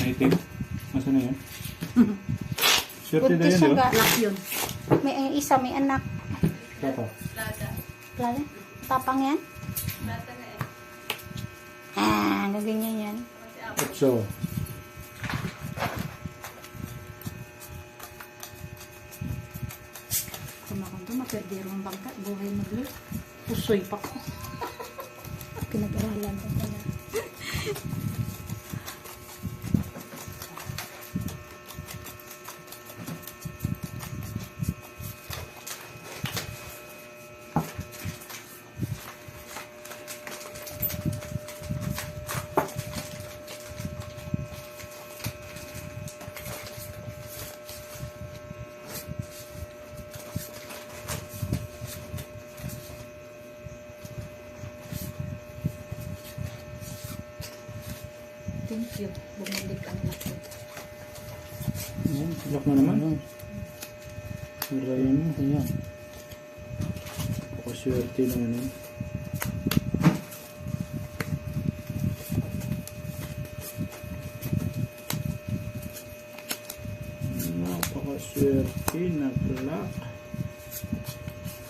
itim. Masa na yan? Swerte na Buntis yan, siyang di ba? galak yun. May ang isa, may anak. Kapa. Lala? Tapang yan? Gaganyan yan. 8. Kumakon to, maperdero ang bangka. Buhay maglo. Pusoy pa ko. Pinag-aralan ko pala. Thank you. Bumalik ang lakot. Ayan, lock na naman. Sirayan mo. Ayan. Pakaswerte naman yun. Napakaswerte na lock.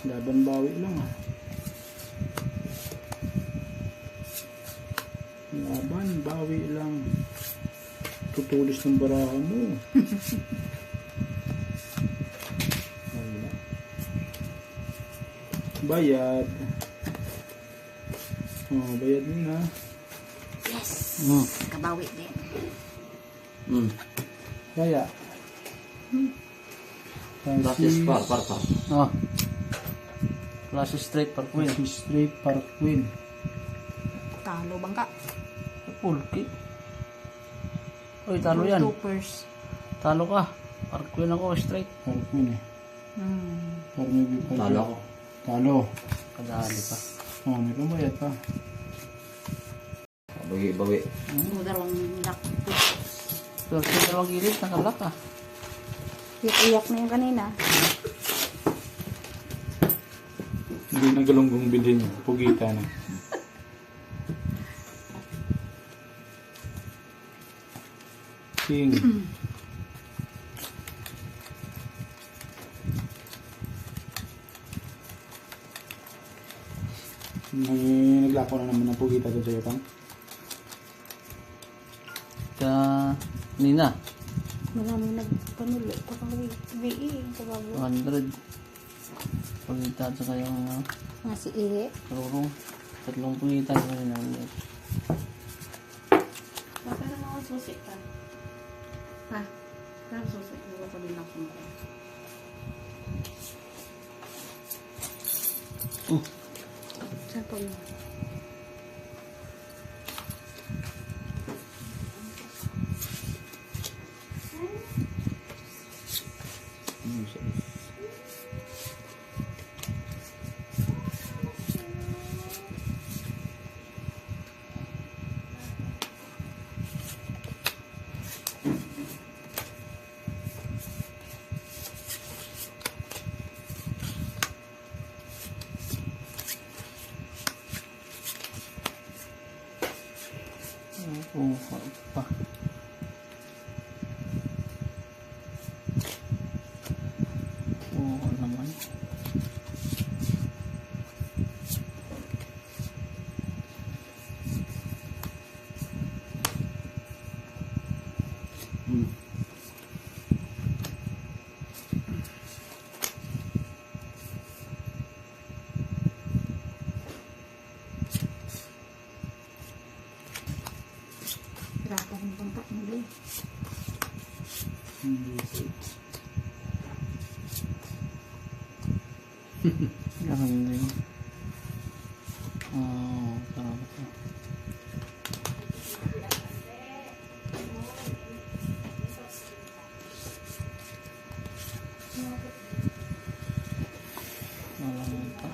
Laban bawi lang ah. Laban, bawi lang. Tutulis ng baraha mo. Wala. Bayad. Oh, bayad mo na. Yes! Oh. Kabawi din. Kaya. Practice par. Oh. Class straight par queen. Straight par queen. Talo bangka. Pulki. Uy, talo yan. Toopers. Talo ka. Par queen ako straight. Par queen eh. Par maybe par Talo ako. Talo. Kadali pa. Oh, may pambayad pa. Bawi. Dalawang lakot. Pero sa dalawang gilid, nakalak ah. Iyak na yung kanina. Hindi na galunggong bilhin. Pugita na. King. May naglako na naman ng pugita doon sa iyo, Pang. Nina, Maraming nagpanulo. Pakawin. VE. Kabago. 100. Pagkita sa kayong Nga si Ihe. karurong. 3 pagkita ko rin ang Baka na mga susi ka. Ha? Kaya susi. Hindi ko din ako sumara. Saan po yun? pa. Oo naman. Rata ng bangka nila. Ganun din. Talaga to. Ito.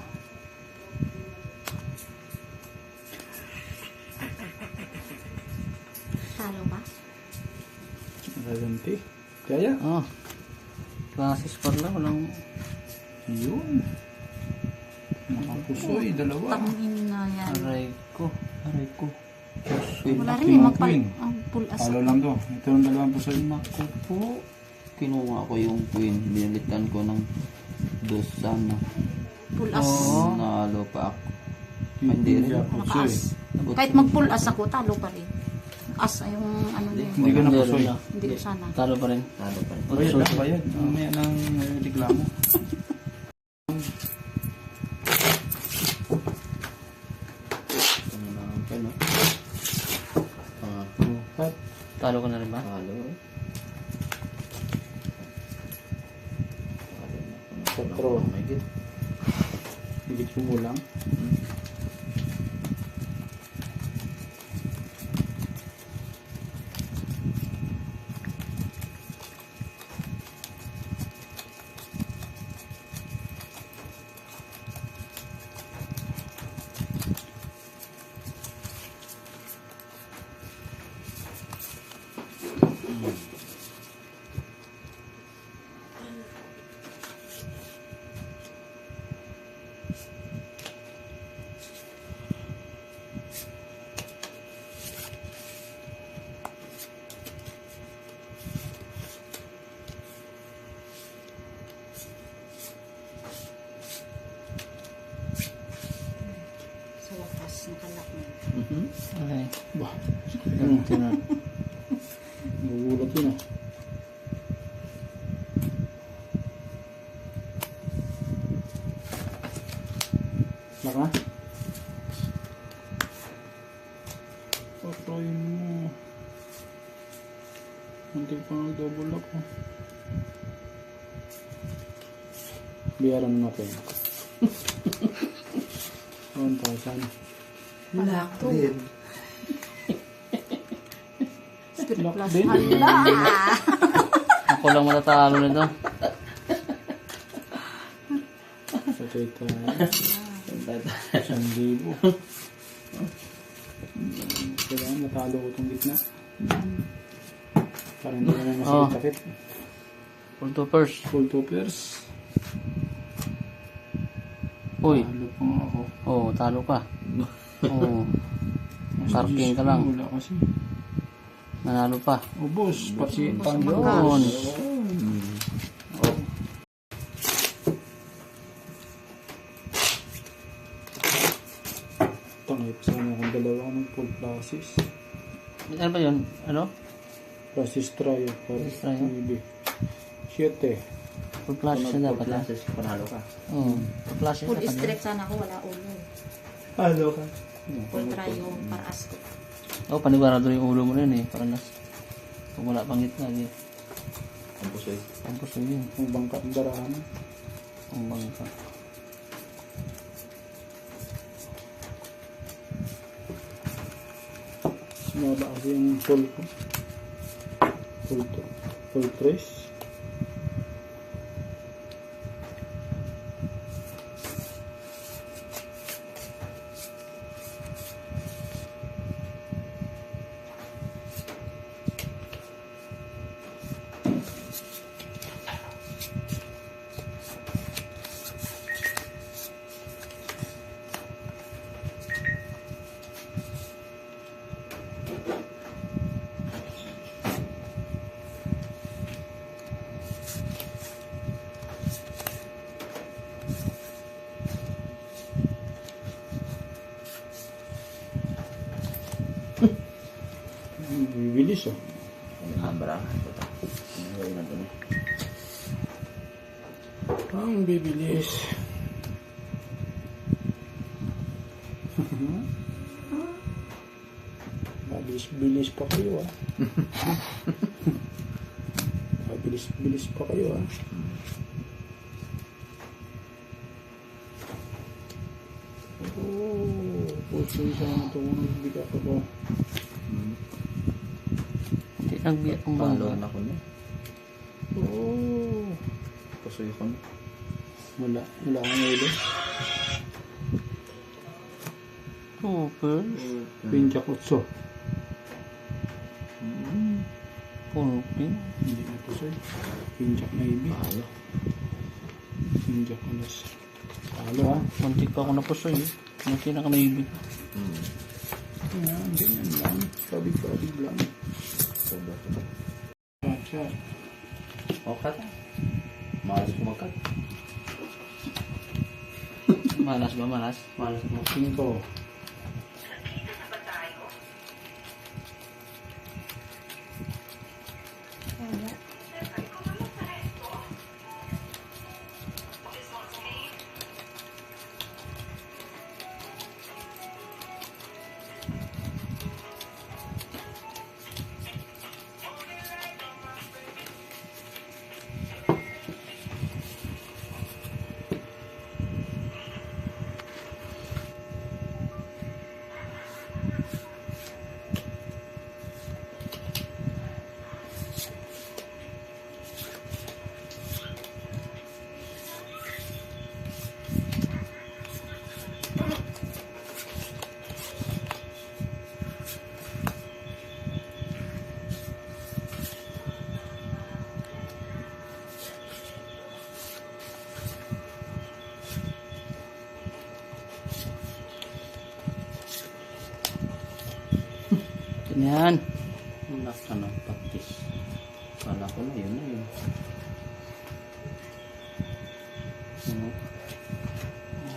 Talo ba? Gaganti. Kaya? Classes pa lang. Walang Yun. Nakapusoy, dalawa. Tangin nga yan. aray ko. Wala rin eh. Full as. Talo lang to. Ito ang dalawang puso. Naku po. Kinuha ko yung queen. Binalitan ko ng dos sana. Full as. Nalo pa ako. Hindi Hindi rin. puso eh. Kahit mag-full as ako, talo pa rin. As ay yung ano na yun. Hindi ka na puso eh. Hindi ko sana. Talo pa rin. Talo pa rin. Bayad lang, bayad. Mamaya nang reklamo. Ano naman pa, no? Cut. Talo ka na rin ba? Talo. Patro. Oh my God. Higit sumulang. Sa wakas, nakalak mo. Okay. Bah. Ganito na. Nagugulat yun ah. Laka? Patroyin mo. Hindi pa nga double lock oh. Biyaran natin. 1,000. Malak to. Spirit Lock plus. din. Hala! Ako lang matatalo nito. Patay tayo. 1,000. Kailangan matalo ko itong gitna. Parang hindi naman masakit-sakit. Full toppers. Full toppers. Uy. Talo pa nga ako. Oo, talo ka. Oo. Parking ka lang. Wala kasi. Nanalo pa. O boss, pati Boss, pang Yun. Tangay pa sana akong dalawa ng full classes. Ano ba yun? Ano? Classes trial. Classes trial? 7. Full flash na dapat ha? Classes, panalo ka. Oo. Full flash na Full dapat. straight sana ako, wala ulo. Halo ka. Full try yung paraas ko. Oo, panibarado yung ulo mo na yun eh. Parang kung wala pang gitna. Eh. Ang pusoy. Ang puso yun. Ang bangka ang darahan. Ang bangka. Sumaba kasi yung full ko. Full trace. Bibilis ah. Ano ang barahan ko ito? Ano gawin natin eh? Ang bibilis. Bilis pa kayo ah. Bilis pa kayo ah. Oh, puso sana ito kung nagbigat ako. Hindi nagbiyak ang Palo bangka. na ko na. Oh, Pusoy ko na. wala akong ulo. Toppers. Pincha kutso. Full pin. Hindi na puso. Pincha maybe. Palo. Pincha alas. Talo ah. Muntik pa ako na puso eh. Muntik na ka maybe. Yan, ganyan lang. Pabig lang. Sobra. Chat. O, cut. Malas kumakat. Malas ba? Malas? Malas mo. 5. Kaya. Yan. Anak ka ng patis. Kala ko na yun na yun.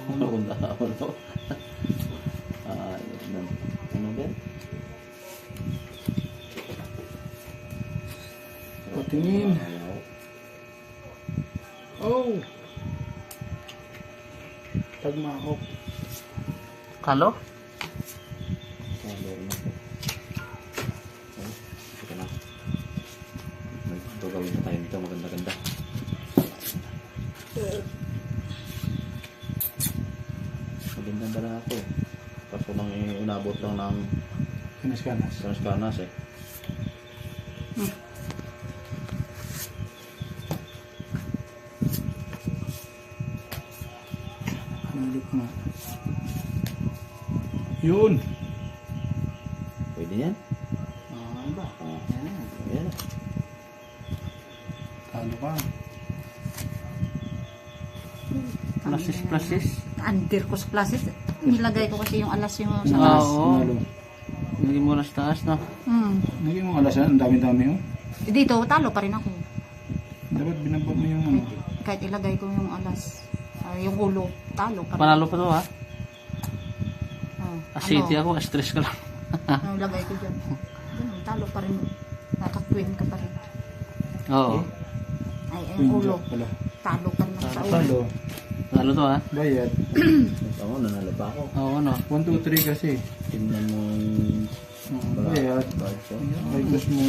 Ano kung ano? Yun na. Ano ba? Patingin. Oh! Tagmahok. Kalo? Meron ako. Ito na. May gagawin na tayo dito. Maganda-ganda. Magandang dala ako eh. Kaso lang inabot lang ng Kanas-kanas. kanas eh. Nalip nga. Yun! Pwede yan? Ano ba? Yan na. Ayan na. Talo ka. Plasis. Under ko sa plasis. Nilagay ko kasi yung alas yung sa Ah, alas. oo. Nalo. Naging mo nas taas, no? Naging mo alasan. Ang dami-dami oh. Dito, talo pa rin ako. Dapat binabot mo yung ano. Kahit ilagay ko yung alas. Yung ulo, talo pa rin. Panalo pa to, ha? Oh, Asiti ako, stress ka lang. Ano lagay ko dyan? Ganun, talo pa rin. Nakakwin ka pa rin. Oo. Ay, yung ulo. Pala. Talo ka naman sa ulo. Talo. Talo to, ha? Bayad. Ako, nanalo pa ako. Oo, ano? 1, 2, 3 kasi. Tingnan mo Bayad. Bayad siya. Ay, gusto mo.